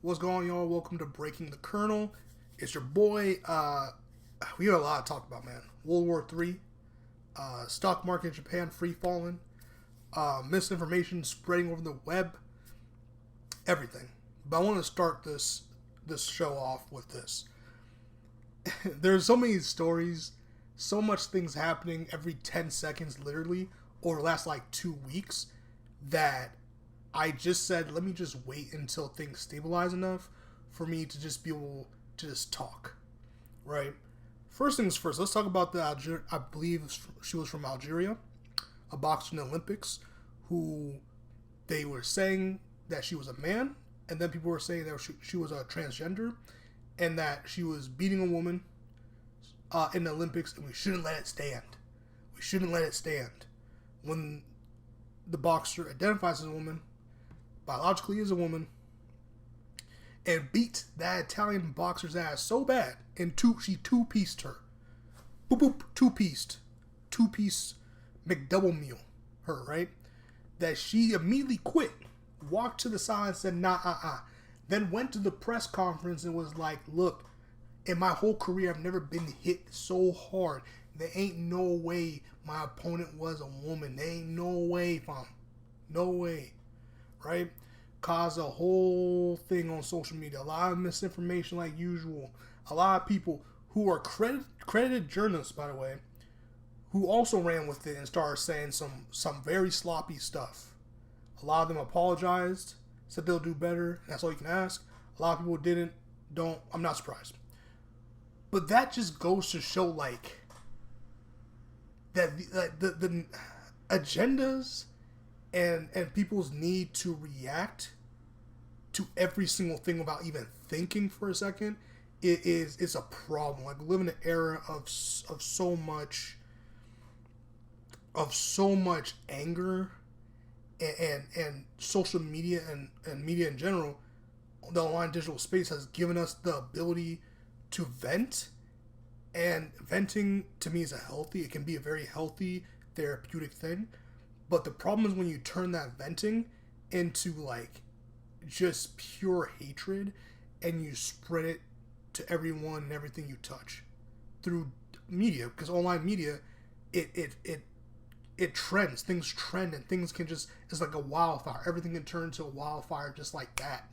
What's going on, y'all? Welcome to Breaking the Kernel. It's your boy. We got a lot to talk about, man. World War III, stock market in Japan free falling, misinformation spreading over the web, everything. But I want to start this show off with this. There's so many stories, so much things happening every 10 seconds, literally, over the last like 2 weeks, that I just said, let me just wait until things stabilize enough for me to just be able to just talk, right? First things first, let's talk about I believe she was from Algeria, a boxer in the Olympics, who they were saying that she was a man, and then people were saying that she was a transgender, and that she was beating a woman in the Olympics, and we shouldn't let it stand. We shouldn't let it stand. When the boxer identifies as a woman, biologically is a woman, and beat that Italian boxer's ass so bad, and she two-pieced her. Boop, boop, two-piece McDouble meal her, right? That she immediately quit, walked to the side and said, nah, then went to the press conference and was like, look, in my whole career, I've never been hit so hard. There ain't no way my opponent was a woman. There ain't no way, fam. No way. Right? Caused a whole thing on social media. A lot of misinformation like usual. A lot of people who are credited journalists, by the way, who also ran with it and started saying some very sloppy stuff. A lot of them apologized, said they'll do better. That's all you can ask. A lot of people didn't. Don't. I'm not surprised. But that just goes to show, like, that the agendas and people's need to react to every single thing without even thinking for a second is a problem. Like, we live in an era of so much anger and social media and media in general. The online digital space has given us the ability to vent, and venting to me it can be a very healthy therapeutic thing. But the problem is when you turn that venting into like just pure hatred and you spread it to everyone and everything you touch through media, because online media it trends, things trend, and things can just, it's like a wildfire. Everything can turn into a wildfire just like that,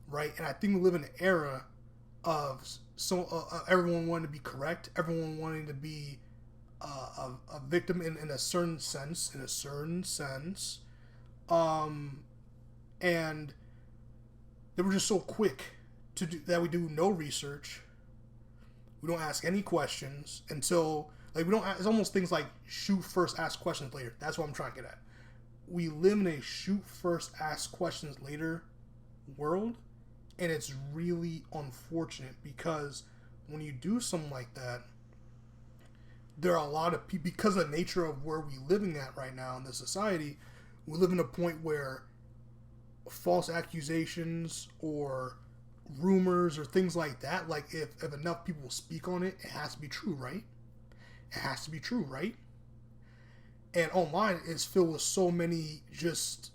right? And I think we live in an era of everyone wanting to be correct, everyone wanting to be a victim in a certain sense, and they were just so quick to do that. We do no research, we don't ask any questions until, like, we don't. It's almost things like shoot first, ask questions later. That's what I'm trying to get at. We live in a shoot first, ask questions later world, and it's really unfortunate because when you do something like that, there are a lot of people, because of the nature of where we're living at right now in the society, we live in a point where false accusations or rumors or things like that, like if enough people speak on it, it has to be true, right? It has to be true, right? And online is filled with so many, just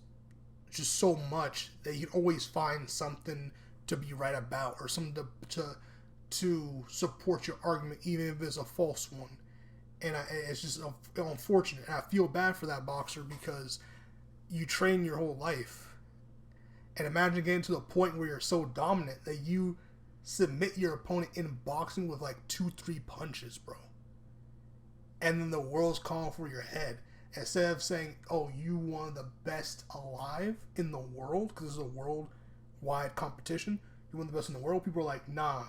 so much that you can always find something to be right about, or something to support your argument, even if it's a false one. And it's just unfortunate. And I feel bad for that boxer because you train your whole life. And imagine getting to the point where you're so dominant that you submit your opponent in boxing with like 2-3 punches, bro. And then the world's calling for your head. Instead of saying, oh, you one of the best alive in the world, because this is a worldwide competition, you're one of the best in the world, people are like, nah,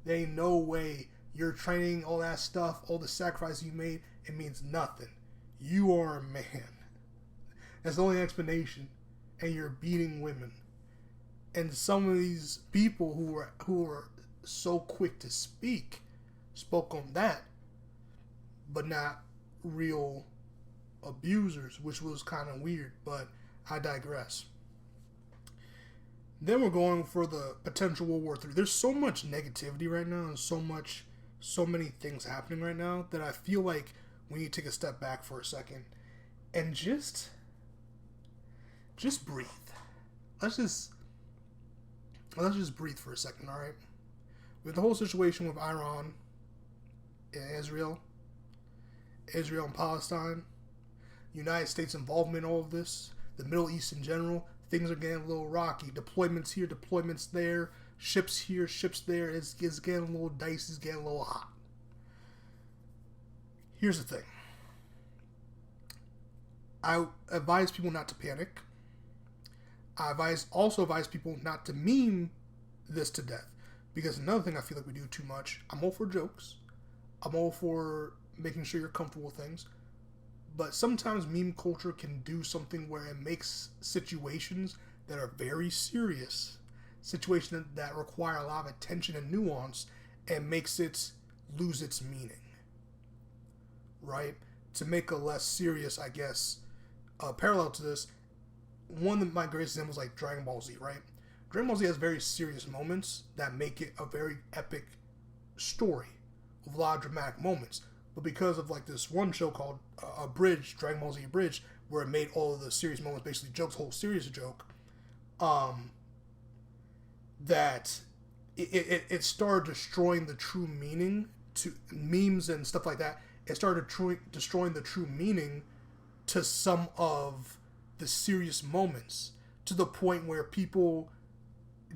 there ain't no way. You're training, all that stuff, all the sacrifice you made, it means nothing. You are a man. That's the only explanation. And you're beating women. And some of these people who are so quick to speak spoke on that, but not real abusers, which was kind of weird, but I digress. Then we're going for the potential World War III. There's so much negativity right now, and so many things happening right now that I feel like we need to take a step back for a second and just breathe. Let's just let's just breathe for a second, all right? With the whole situation with Iran and Israel and Palestine, United States involvement in all of this, the Middle East in general, things are getting a little rocky. Deployments here, deployments there, ships here, ships there. It's getting a little dicey, it's getting a little hot. Here's the thing. I advise people not to panic. I also advise people not to meme this to death. Because another thing I feel like we do too much, I'm all for jokes. I'm all for making sure you're comfortable with things. But sometimes meme culture can do something where it makes situations that are very serious, situations that require a lot of attention and nuance, and makes it lose its meaning. Right? To make a less serious, I guess, parallel to this, one of my greatest examples like Dragon Ball Z, right? Dragon Ball Z has very serious moments that make it a very epic story with a lot of dramatic moments. But because of like this one show called Abridged, Dragon Ball Z Abridged, where it made all of the serious moments basically jokes, whole series a joke, that it started destroying the true meaning to memes and stuff like that. It started destroying the true meaning to some of the serious moments, to the point where people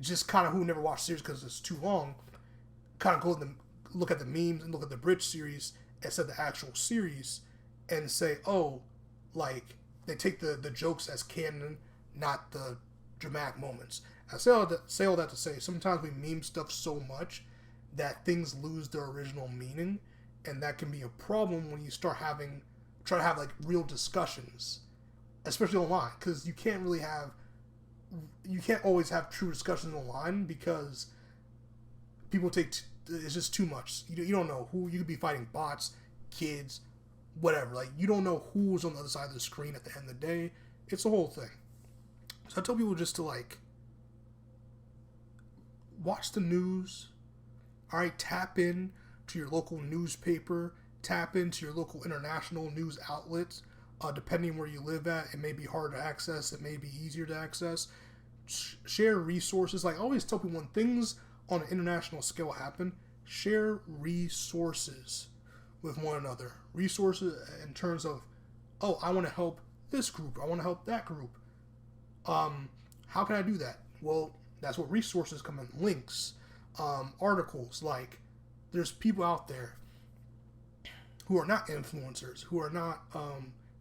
just kind of, who never watched the series because it's too long, kind of go and look at the memes and look at the Bridge series instead of the actual series and say, oh, like, they take the jokes as canon, not the dramatic moments. I say all that to say, sometimes we meme stuff so much that things lose their original meaning, and that can be a problem when you try to have like real discussions, especially online, because you can't always have true discussions online because people it's just too much. You don't know who you could be fighting, bots, kids, whatever. Like, you don't know who's on the other side of the screen at the end of the day. It's a whole thing. So I tell people just to like watch the news. All right, tap in to your local newspaper, tap into your local international news outlets. Depending where you live at, it may be hard to access, it may be easier to access. Share resources. Like I always tell people, when things on an international scale happen, share resources with one another. Resources in terms of, oh, I want to help this group, I want to help that group. How can I do that? Well, that's what resources come in. Links, articles. Like, there's people out there who are not influencers, who are not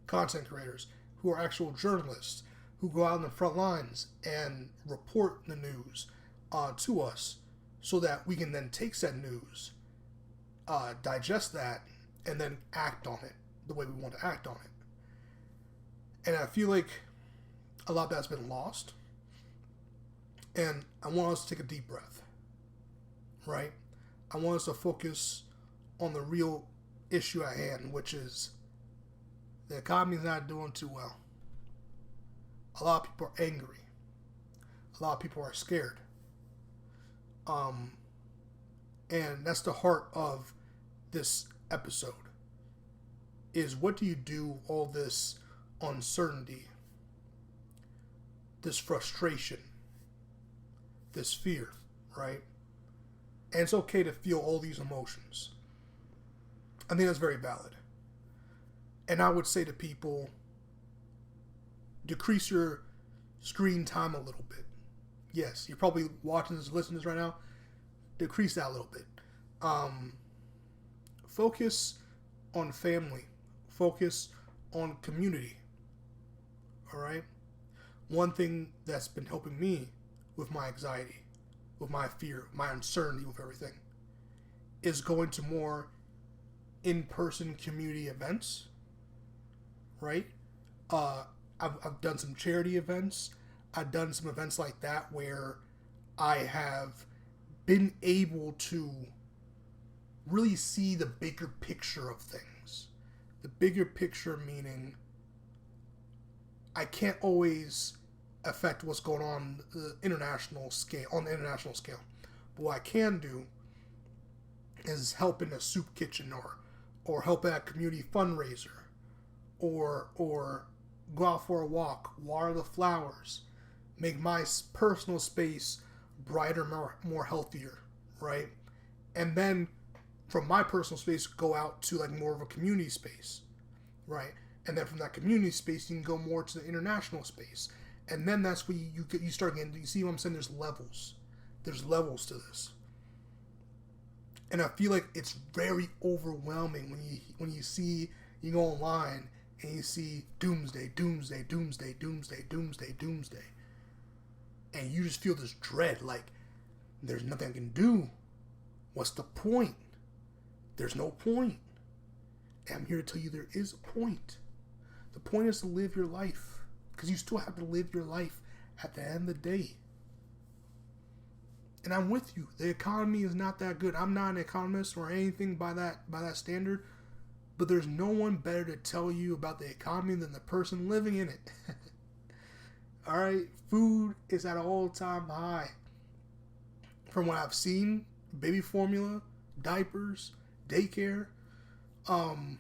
content creators, who are actual journalists, who go out in the front lines and report the news to us, so that we can then take said news, digest that, and then act on it the way we want to act on it. And I feel like a lot of that's been lost. And I want us to take a deep breath, right? I want us to focus on the real issue at hand, which is the economy's not doing too well. A lot of people are angry. A lot of people are scared. And that's the heart of this episode, is what do you do with all this uncertainty, this frustration, this fear, right? And it's okay to feel all these emotions. I think that's very valid. And I would say to people, decrease your screen time a little bit. Yes, you're probably watching this, listening to this right now. Decrease that a little bit. Focus on family. Focus on community. All right? One thing that's been helping me with my anxiety, with my fear, my uncertainty with everything, is going to more in-person community events. Right? I've done some charity events. I've done some events like that where I have been able to really see the bigger picture of things. The bigger picture meaning I can't always affect what's going on the international scale, But what I can do is help in a soup kitchen, or help at a community fundraiser, or go out for a walk, water the flowers, make my personal space brighter, more healthier, right? And then from my personal space, go out to like more of a community space, right? And then from that community space, you can go more to the international space. And then that's where you start getting, you see what I'm saying? There's levels. There's levels to this. And I feel like it's very overwhelming when you see, you go online and you see doomsday, doomsday, doomsday, doomsday, doomsday, doomsday. And you just feel this dread, like, there's nothing I can do. What's the point? There's no point. And I'm here to tell you there is a point. The point is to live your life. Because you still have to live your life at the end of the day. And I'm with you. The economy is not that good. I'm not an economist or anything by that standard. But there's no one better to tell you about the economy than the person living in it. Alright? Food is at an all-time high. From what I've seen, baby formula, diapers, daycare, and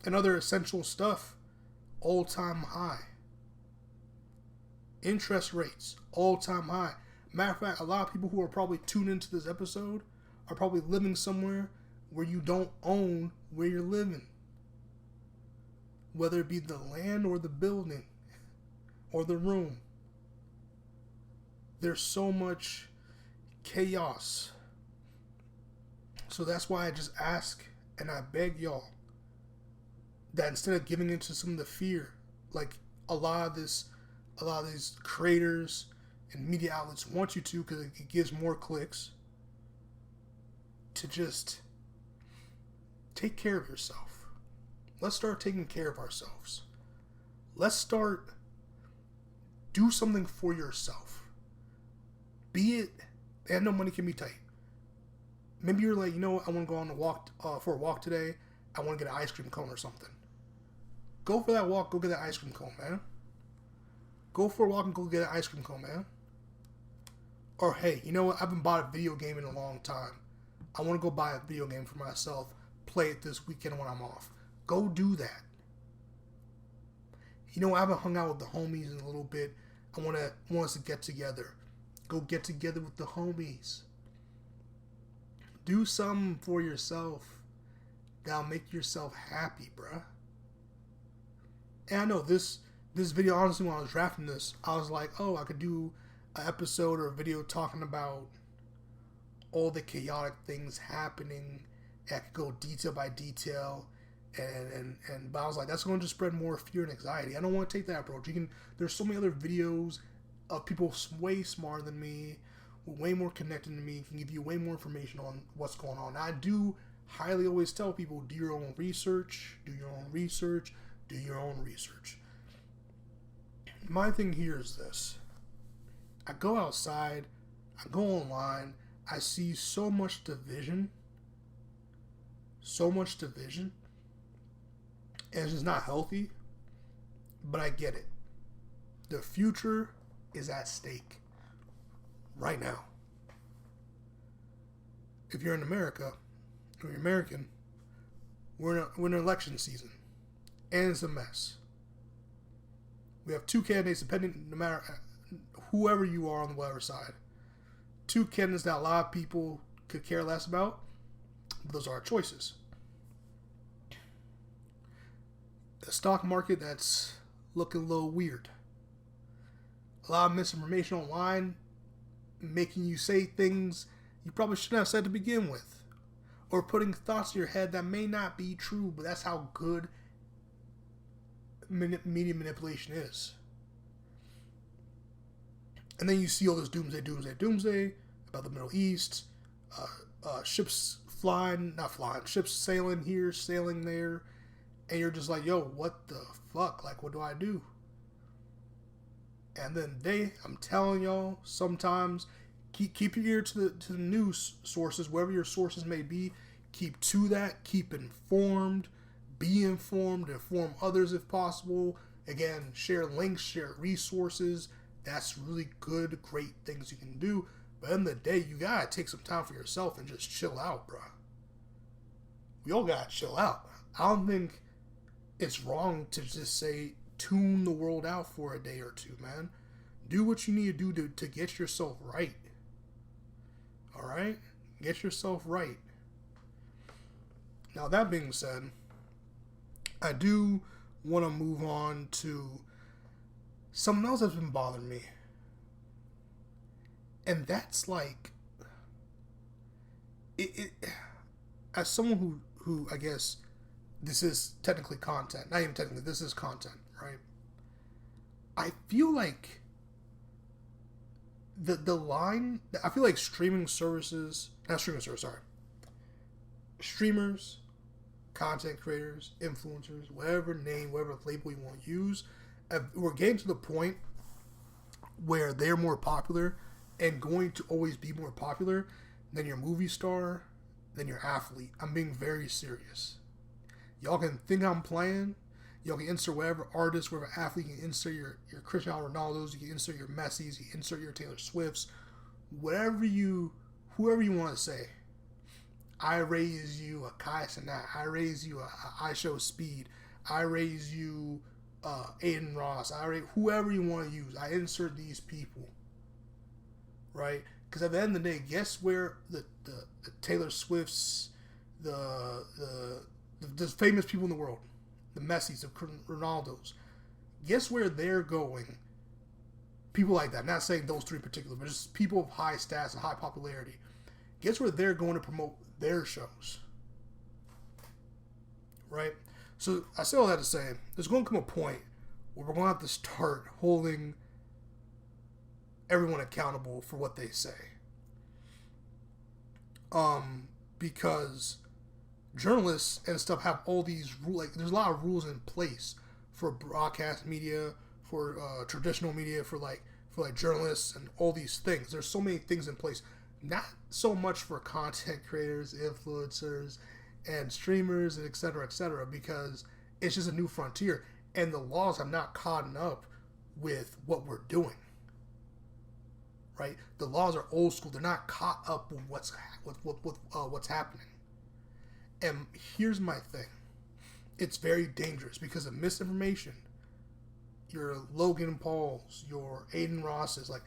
other essential stuff, all-time high. Interest rates, all-time high. Matter of fact, a lot of people who are probably tuned into this episode are probably living somewhere where you don't own where you're living. Whether it be the land or the building or the room. There's so much chaos. So that's why I just ask and I beg y'all that instead of giving into some of the fear, like a lot of these creators and media outlets want you to, because it gives more clicks, to just take care of yourself. Let's start taking care of ourselves. Let's start do something for yourself. Be it, and no money can be tight. Maybe you're like, you know what, I want to go on a walk for a walk today. I want to get an ice cream cone or something. Go for that walk. Go get that ice cream cone, man. Go for a walk and go get an ice cream cone, man. Or hey, you know what? I haven't bought a video game in a long time. I want to go buy a video game for myself. Play it this weekend when I'm off. Go do that. You know, I haven't hung out with the homies in a little bit. I want us to get together. Go get together with the homies. Do something for yourself that'll make yourself happy, bruh. And I know this video, honestly, when I was drafting this, I was like, oh, I could do an episode or a video talking about all the chaotic things happening. And I could go detail by detail. But I was like, that's going to just spread more fear and anxiety. I don't want to take that approach. There's so many other videos of people way smarter than me, way more connected to me, can give you way more information on what's going on. Now, I do highly always tell people, do your own research, do your own research, do your own research. My thing here is this. I go outside, I go online, I see so much division, and it's just not healthy, but I get it. The future is at stake right now. If you're in America, or you're American, we're in election season, and it's a mess. We have two candidates, depending, no matter whoever you are on whatever side. Two candidates that a lot of people could care less about, but those are our choices. The stock market that's looking a little weird. A lot of misinformation online, making you say things you probably shouldn't have said to begin with. Or putting thoughts in your head that may not be true, but that's how good media manipulation is. And then you see all this doomsday about the Middle East, ships sailing here, sailing there, and you're just like, yo, what the fuck? Like, what do I do? And then I'm telling y'all, sometimes keep your ear to the news sources, wherever your sources may be. Keep to that. Keep informed. Be informed. Inform others if possible. Again, share links, share resources. That's really good, great things you can do. But at the end of the day, you gotta take some time for yourself and just chill out, bro. We all gotta chill out. I don't think it's wrong to just say, tune the world out for a day or two, man. Do what you need to do to get yourself right. right? Get yourself right. Now, that being said, I do want to move on to something else that's been bothering me. And that's like, as someone who I guess this is technically content, not even technically, this is content, right? I feel like the line, I feel like streamers, content creators, influencers, whatever name, whatever label you want to use, we're getting to the point where they're more popular and going to always be more popular than your movie star, than your athlete. I'm being very serious. Y'all can think I'm playing. Y'all can insert whatever artist, whatever athlete. You can insert your Cristiano Ronaldos. You can insert your Messis. You can insert your Taylor Swifts. Whoever you want to say. I raise you a Kai Cenat. I raise you a I Show Speed. I raise you Aiden Ross. Whoever you want to use. I insert these people. Right? Because at the end of the day, guess where the Taylor Swifts, the famous people in the world, the Messis, the Ronaldos, guess where they're going? People like that. I'm not saying those three in particular, but just people of high stats and high popularity. Guess where they're going to promote their shows? Right? So I say all that to say, there's going to come a point where we're going to have to start holding everyone accountable for what they say. Because journalists and stuff have all these rules. Like, there's a lot of rules in place for broadcast media, for traditional media, for journalists and all these things. There's so many things in place. Not so much for content creators, influencers, and streamers, and et cetera, because it's just a new frontier, and the laws have not caught up with what we're doing. Right? The laws are old school. They're not caught up with what's happening. And here's my thing. It's very dangerous because of misinformation. Your Logan Pauls, your Aiden Rosses, like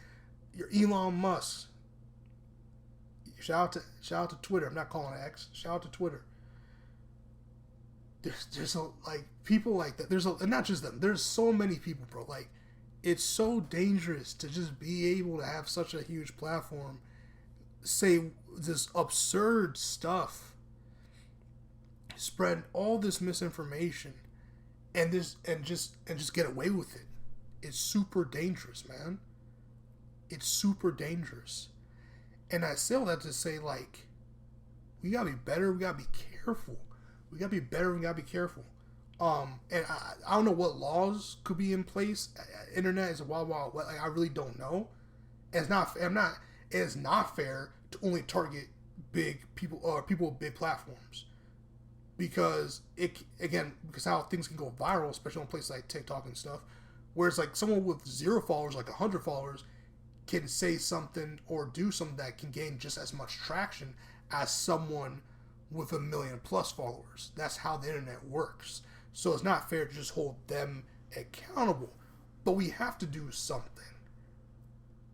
your Elon Musk. Shout out to Twitter. I'm not calling it X. Shout out to Twitter. There's people like that. And not just them. There's so many people, bro. Like, it's so dangerous to just be able to have such a huge platform, say this absurd stuff, spread all this misinformation, and just get away with it. It's super dangerous, man. It's super dangerous. And I say all that to say, like, we gotta be better. We gotta be careful. We gotta be better. We gotta be careful. And I don't know what laws could be in place. Internet is a wild, wild. Like, I really don't know. It's not. It's not fair to only target big people or people with big platforms, because how things can go viral, especially on places like TikTok and stuff. Whereas like someone with 0 followers, like 100 followers, can say something or do something that can gain just as much traction as someone with 1 million plus followers. That's how the internet works. So it's not fair to just hold them accountable. But we have to do something.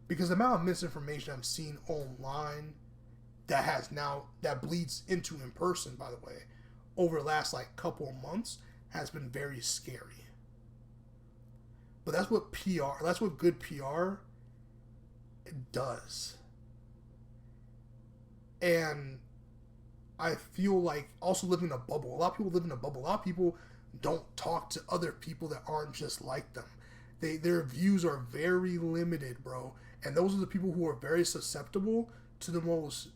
Because the amount of misinformation I've seen online that bleeds into in person, by the way, over the last couple of months has been very scary. But that's what good PR does. And I feel like also living in a bubble. A lot of people live in a bubble. A lot of people don't talk to other people that aren't just like them. Their views are very limited, bro. And those are the people who are very susceptible to the most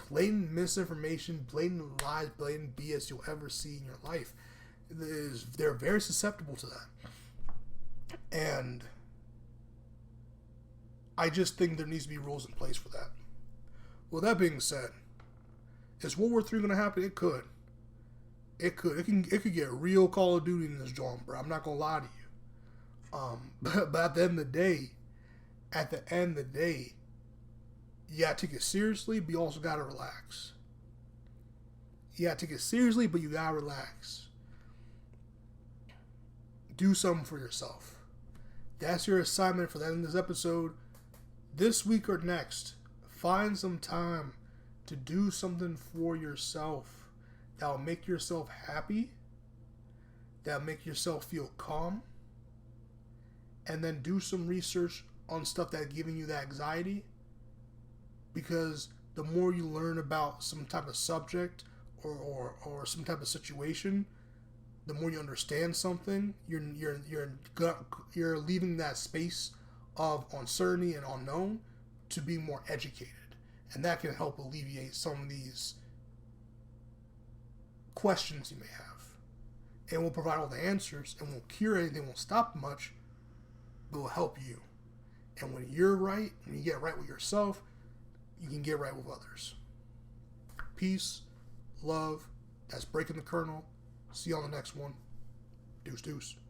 blatant misinformation, blatant lies, blatant BS you'll ever see in your life. They're very susceptible to that. And I just think there needs to be rules in place for that. Well, that being said, is World War III going to happen? It could. It could. It could get real Call of Duty in this joint, bro. I'm not going to lie to you. But at the end of the day, you got to take it seriously, but you also got to relax. You got to take it seriously, but you got to relax. Do something for yourself. That's your assignment for the end of this episode. This week or next, Find some time to do something for yourself that will make yourself happy, that will make yourself feel calm, and then do some research on stuff that's giving you that anxiety. Because the more you learn about some type of subject or some type of situation, the more you understand something, you're leaving that space of uncertainty and unknown to be more educated, and that can help alleviate some of these questions you may have. And will provide all the answers, and won't cure anything, won't stop much, but will help you. And when you're right, when you get right with yourself, you can get right with others. Peace, love. That's Breaking the Kernel. See you on the next one. Deuce, deuce.